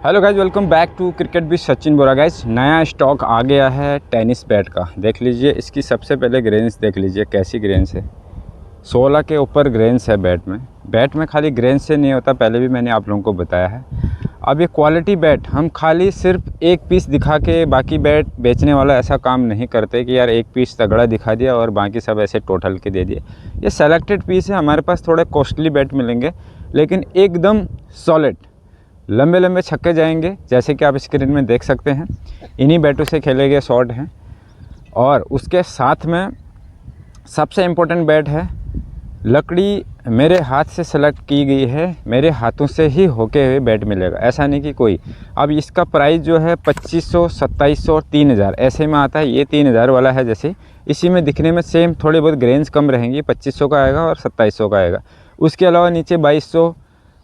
Hello guys, welcome back to cricket with Sachin Bora. Guys, नया stock आ गया है टेनिस बैट का। देख लीजिए, इसकी सबसे पहले ग्रेन्स देख लीजिए कैसी ग्रेन्स है। 16 के ऊपर ग्रेन्स है बैट में खाली ग्रेन्स से नहीं होता, पहले भी मैंने आप लोगों को बताया है। अब ये क्वालिटी बैट हम खाली सिर्फ एक पीस दिखा के बाकी बैट बेचने वाला ऐसा काम नहीं करते कि यार एक पीस तगड़ा दिखा दिया और बाकी सब ऐसे टोटल के दे दिए। ये सेलेक्टेड पीस है। हमारे पास थोड़े कॉस्टली बैट मिलेंगे लेकिन एकदम सॉलिड, लंबे लंबे छक्के जाएंगे, जैसे कि आप स्क्रीन में देख सकते हैं। इन्हीं बैटों से खेले गए शॉट हैं। और उसके साथ में सबसे इम्पोर्टेंट बैट है, लकड़ी मेरे हाथ से सेलेक्ट की गई है, मेरे हाथों से ही होके हुए बैट मिलेगा, ऐसा नहीं कि कोई। अब इसका प्राइस जो है 2500, 2700 और 3000 ऐसे में आता है। ये 3000 वाला है। जैसे इसी में दिखने में सेम थोड़ी बहुत ग्रेन्स कम रहेंगी, 2500 का आएगा और 2700 का आएगा। उसके अलावा नीचे 2200,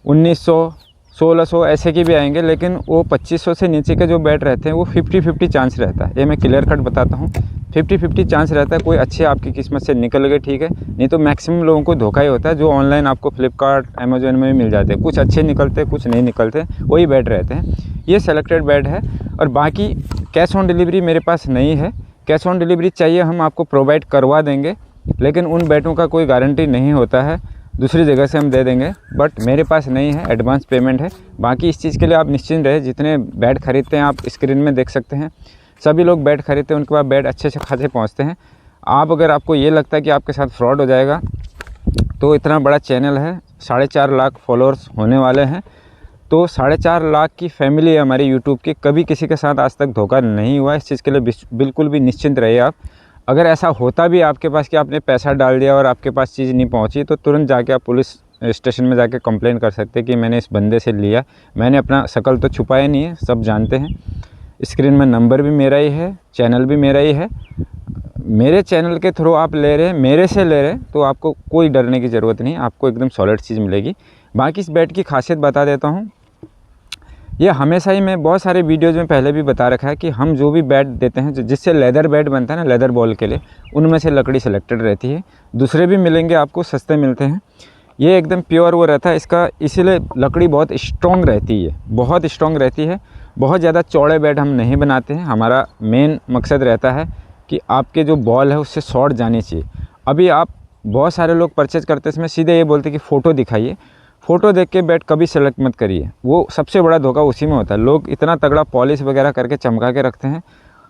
1900, 1600 ऐसे की भी आएंगे, लेकिन वो 2500 से नीचे के जो बैट रहते हैं वो 50-50 चांस रहता है। ये मैं क्लियर कट बताता हूँ, 50-50 चांस रहता है। कोई अच्छे आपकी किस्मत से निकल गए, ठीक है, नहीं तो मैक्सिमम लोगों को धोखा ही होता है। जो ऑनलाइन आपको फ्लिपकार्ट, अमेजोन में भी मिल जाते हैं, कुछ अच्छे निकलते हैं, कुछ नहीं निकलते, वही बैट रहते हैं। ये सेलेक्टेड बैट है। और बाकी कैश ऑन डिलीवरी मेरे पास नहीं है। कैश ऑन डिलीवरी चाहिए हम आपको प्रोवाइड करवा देंगे, लेकिन उन बैटों का कोई गारंटी नहीं होता है, दूसरी जगह से हम दे देंगे, बट मेरे पास नहीं है। एडवांस पेमेंट है। बाकी इस चीज़ के लिए आप निश्चिंत रहे। जितने बैट खरीदते हैं आप स्क्रीन में देख सकते हैं, सभी लोग बैट खरीदते हैं, उनके पास बैट अच्छे से खासे पहुंचते हैं। अगर आपको ये लगता है कि आपके साथ फ्रॉड हो जाएगा, तो इतना बड़ा चैनल है, 4.5 लाख फॉलोअर्स होने वाले हैं, तो 4.5 लाख की फैमिली है हमारी यूट्यूब की। कभी किसी के साथ आज तक धोखा नहीं हुआ। इस चीज़ के लिए बिल्कुल भी निश्चिंत रहिए आप। अगर ऐसा होता भी आपके पास कि आपने पैसा डाल दिया और आपके पास चीज़ नहीं पहुंची, तो तुरंत जाके आप पुलिस स्टेशन में जाके कंप्लेन कर सकते हैं कि मैंने इस बंदे से लिया। मैंने अपना शकल तो छुपाया नहीं है, सब जानते हैं। स्क्रीन में नंबर भी मेरा ही है, चैनल भी मेरा ही है। मेरे चैनल के थ्रू आप ले रहे हैं, मेरे से ले रहे हैं, तो आपको कोई डरने की ज़रूरत नहीं, आपको एकदम सॉलिड चीज़ मिलेगी। बाकी इस बैट की खासियत बता देता हूँ। ये हमेशा ही, मैं बहुत सारे वीडियोज़ में पहले भी बता रखा है कि हम जो भी बैट देते हैं, जिससे लेदर बैट बनता है ना, लेदर बॉल के लिए, उनमें से लकड़ी सेलेक्टेड रहती है। दूसरे भी मिलेंगे आपको, सस्ते मिलते हैं। ये एकदम प्योर वो रहता है इसका, इसीलिए लकड़ी बहुत स्ट्रॉन्ग रहती है, बहुत स्ट्रॉन्ग रहती है। बहुत ज़्यादा चौड़े बैट हम नहीं बनाते हैं। हमारा मेन मकसद रहता है कि आपके जो बॉल है उससे शॉट जानी चाहिए। अभी आप बहुत सारे लोग परचेज करते समय सीधे ये बोलते कि फ़ोटो दिखाइए। फ़ोटो देख के बैट कभी सेलेक्ट मत करिए, वो सबसे बड़ा धोखा उसी में होता है। लोग इतना तगड़ा पॉलिश वगैरह करके चमका के रखते हैं,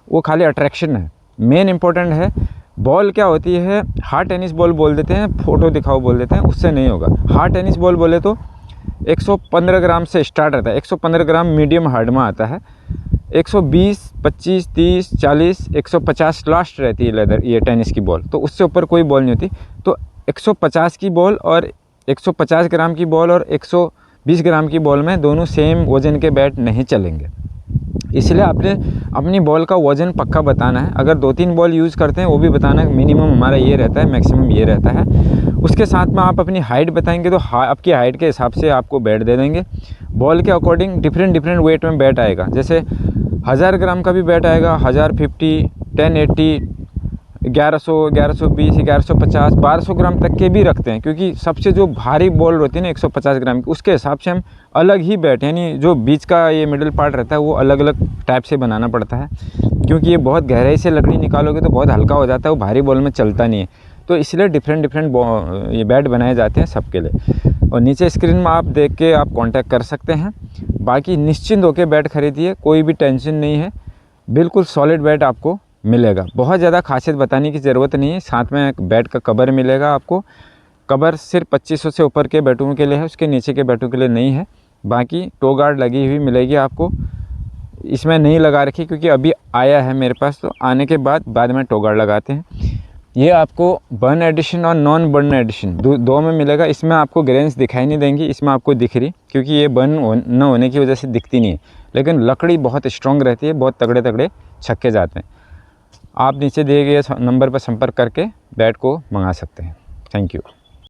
वो खाली अट्रैक्शन है। मेन इंपॉर्टेंट है बॉल क्या होती है। हार्ड टेनिस बॉल बोल देते हैं, फ़ोटो दिखाओ बोल देते हैं, उससे नहीं होगा। हार्ड टेनिस बॉल बोले तो 115 ग्राम से स्टार्ट रहता है। 115 ग्राम मीडियम हार्ड में आता है। 120, 25, 30, 40, 150 लास्ट रहती है लेदर, ये टेनिस की बॉल, तो उससे ऊपर कोई बॉल नहीं होती। तो 150 की बॉल और 150 ग्राम की बॉल और 120 ग्राम की बॉल में दोनों सेम वज़न के बैट नहीं चलेंगे। इसलिए आपने अपनी बॉल का वज़न पक्का बताना है। अगर 2-3 बॉल यूज़ करते हैं वो भी बताना है, मिनिमम हमारा ये रहता है, मैक्सिमम ये रहता है। उसके साथ में आप अपनी हाइट बताएंगे तो आपकी हाइट के हिसाब से आपको बैट दे देंगे। बॉल के अकॉर्डिंग डिफरेंट वेट में बैट आएगा। जैसे 1000 ग्राम का भी बैट आएगा, 1050, 1080, 1100, 1120, 1150, 1200 ग्राम तक के भी रखते हैं, क्योंकि सबसे जो भारी बॉल होती है ना 150 ग्राम की, उसके हिसाब से हम अलग ही बैट, यानी जो बीच का ये मिडिल पार्ट रहता है वो अलग अलग टाइप से बनाना पड़ता है, क्योंकि ये बहुत गहराई से लकड़ी निकालोगे तो बहुत हल्का हो जाता है, वो भारी बॉल में चलता नहीं है। तो इसलिए डिफरेंट ये बैट बनाए जाते हैं सबके लिए। और नीचे स्क्रीन में आप देख के आप कॉन्टैक्ट कर सकते हैं। बाकी निश्चिंत होकर बैट खरीदिए, कोई भी टेंशन नहीं है, बिल्कुल सॉलिड बैट आपको मिलेगा। बहुत ज़्यादा खासियत बताने की ज़रूरत नहीं है। साथ में एक बैट का कवर मिलेगा आपको। कवर सिर्फ 2500 से ऊपर के बैटों के लिए है, उसके नीचे के बैटों के लिए नहीं है। बाकी टो गार्ड लगी हुई मिलेगी आपको। इसमें नहीं लगा रखी क्योंकि अभी आया है मेरे पास, तो आने के बाद में टो गार्ड लगाते हैं। ये आपको बर्न एडिशन और नॉन बर्न एडिशन दो में मिलेगा। इसमें आपको ग्रेन्स दिखाई नहीं देंगी, इसमें आपको दिख रही, क्योंकि ये बर्न न होने की वजह से दिखती नहीं है, लेकिन लकड़ी बहुत स्ट्रॉन्ग रहती है, बहुत तगड़े छक्के जाते हैं। आप नीचे दिए गए नंबर पर संपर्क करके बैट को मंगा सकते हैं। Thank you.